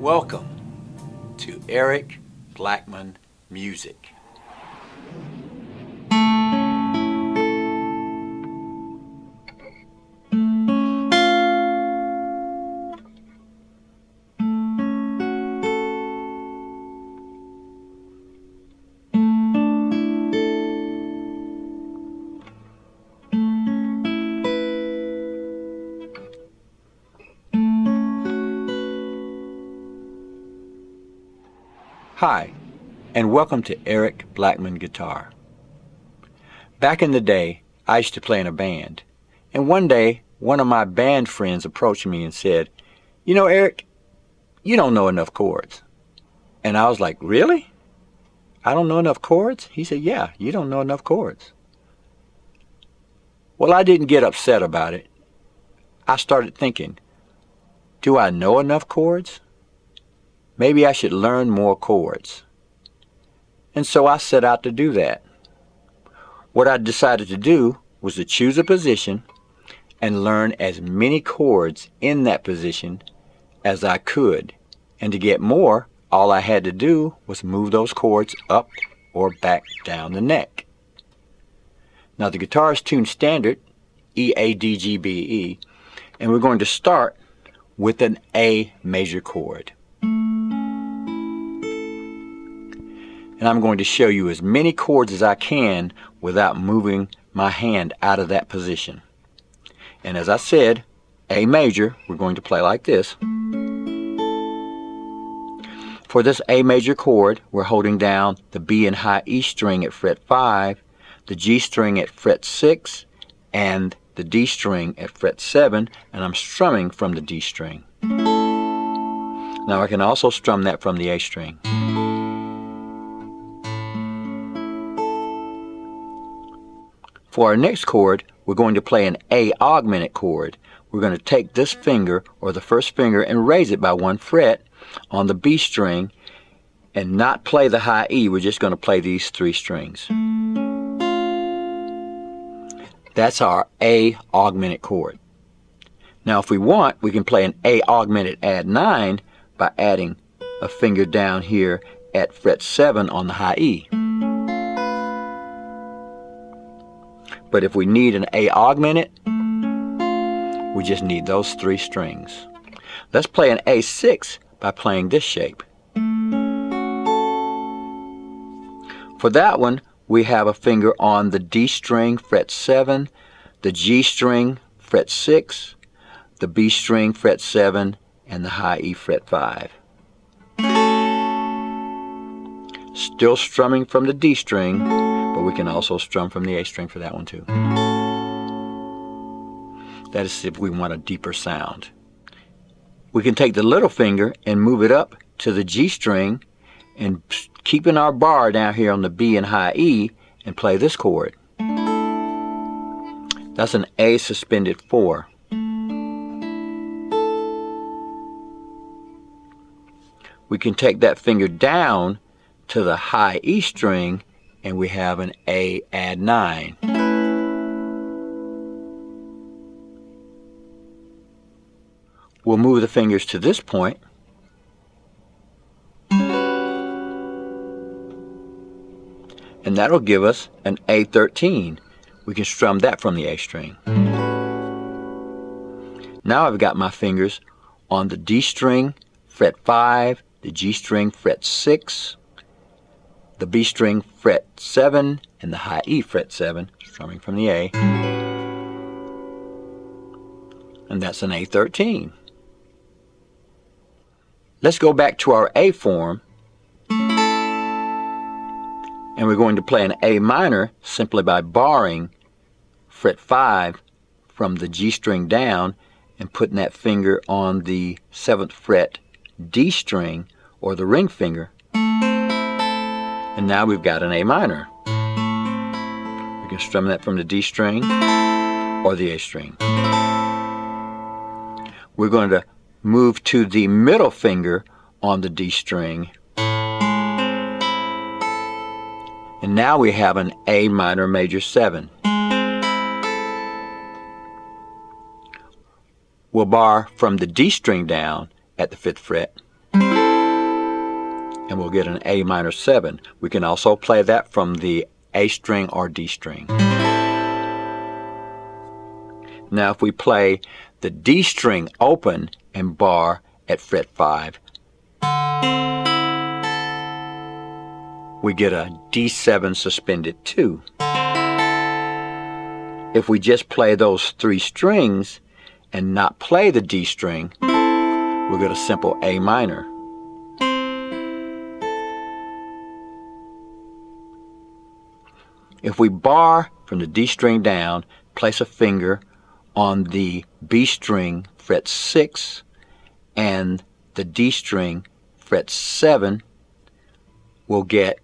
Welcome to Eric Blackmon Music. Hi, and welcome to Eric Blackmon Guitar. Back in the day, I used to play in a band, and one day, one of my band friends approached me and said, "You know, Eric, you don't know enough chords." And I was like, "Really? I don't know enough chords?" He said, "Yeah, you don't know enough chords." Well, I didn't get upset about it. I started thinking, do I know enough chords? Maybe I should learn more chords. And so I set out to do that. What I decided to do was to choose a position and learn as many chords in that position as I could. And to get more, all I had to do was move those chords up or back down the neck. Now the guitar is tuned standard, E, A, D, G, B, E, and we're going to start with an A major chord. And I'm going to show you as many chords as I can without moving my hand out of that position. And as I said, A major, we're going to play like this. For this A major chord, we're holding down the B and high E string at fret 5, the G string at fret 6, and the D string at fret 7, and I'm strumming from the D string. Now I can also strum that from the A string. For our next chord, we're going to play an A augmented chord. We're going to take this finger, or the first finger, and raise it by 1 fret on the B string and not play the high E. We're just going to play these 3 strings. That's our A augmented chord. Now if we want, we can play an A augmented add 9 by adding a finger down here at fret 7 on the high E. But if we need an A augmented, we just need those 3 strings. Let's play an A6 by playing this shape. For that one, we have a finger on the D string, fret 7, the G string, fret 6, the B string, fret 7, and the high E, fret 5. Still strumming from the D string, but we can also strum from the A string for that one too. That is if we want a deeper sound. We can take the little finger and move it up to the G string and keeping our bar down here on the B and high E and play this chord. That's an A suspended 4. We can take that finger down to the high E string and we have an A add 9. We'll move the fingers to this point and that'll give us an A13. We can strum that from the A string. Now I've got my fingers on the D string, fret 5, the G string, fret 6, the B string, fret 7, and the high E, fret 7, strumming from the A. And that's an A13. Let's go back to our A form. And we're going to play an A minor simply by barring fret 5 from the G string down and putting that finger on the 7th fret D string, or the ring finger. And now we've got an A minor. We can strum that from the D string or the A string. We're going to move to the middle finger on the D string. And now we have an A minor major 7. We'll bar from the D string down at the 5th fret. and we'll get an A minor 7. We can also play that from the A string or D string. Now if we play the D string open and bar at fret 5, we get a D7 suspended 2. If we just play those 3 strings and not play the D string, we'll get a simple A minor. If we bar from the D string down, place a finger on the B string fret 6 and the D string fret 7, we'll get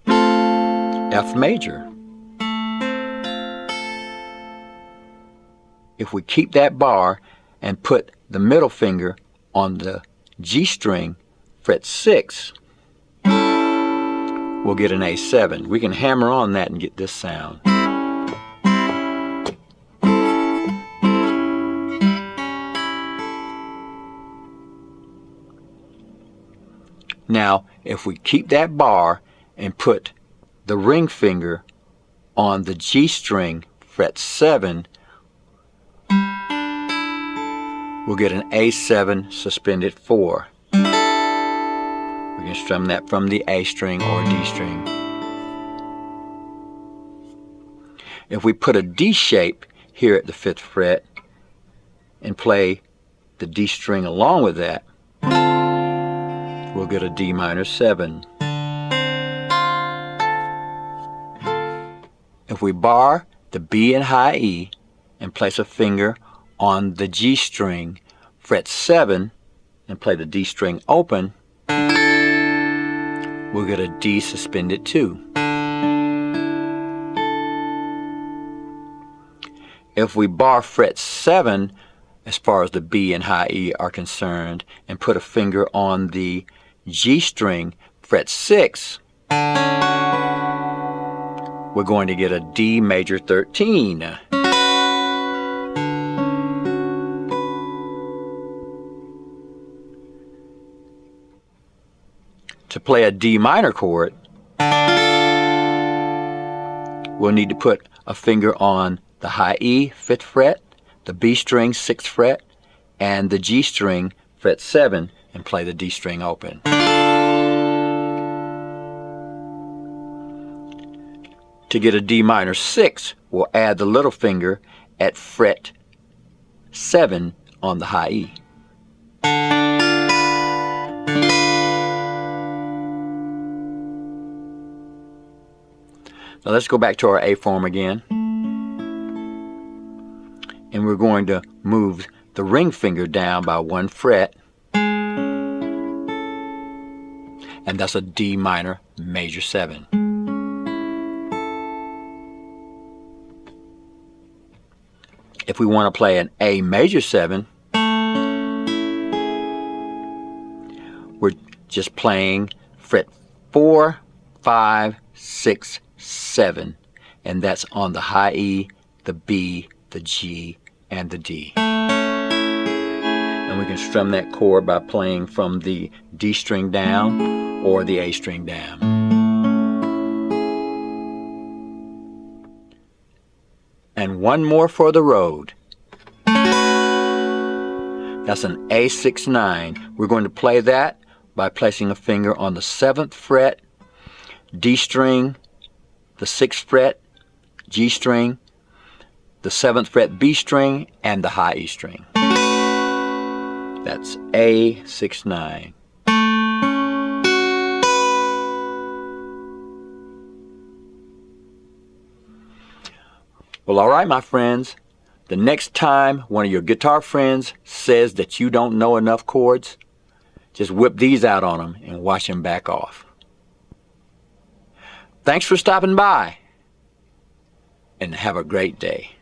F major. If we keep that bar and put the middle finger on the G string fret 6, we'll get an A7. We can hammer on that and get this sound. Now, if we keep that bar and put the ring finger on the G string fret 7, we'll get an A7 suspended 4. We can strum that from the A string or D string. If we put a D shape here at the 5th fret and play the D string along with that, we'll get a D minor 7. If we bar the B and high E and place a finger on the G string fret 7 and play the D string open, we'll get a D suspended 2. If we bar fret 7 as far as the B and high E are concerned and put a finger on the G string fret 6, we're going to get a D major 13. To play a D minor chord, we'll need to put a finger on the high E 5th fret, the B string 6th fret, and the G string fret 7 and play the D string open. To get a D minor 6, we'll add the little finger at fret 7 on the high E. Now let's go back to our A form again. And we're going to move the ring finger down by 1 fret. And that's a D minor major 7. If we want to play an A major 7, we're just playing fret 4, 5, 6, 7, and that's on the high E, the B, the G, and the D. And we can strum that chord by playing from the D string down or the A string down. And one more for the road. That's an A6-9. We're going to play that by placing a finger on the 7th fret, D string, the 6th fret, G string, the 7th fret B string, and the high E string. That's A6-9. Well, all right, my friends. The next time one of your guitar friends says that you don't know enough chords, just whip these out on them and watch them back off. Thanks for stopping by, and have a great day.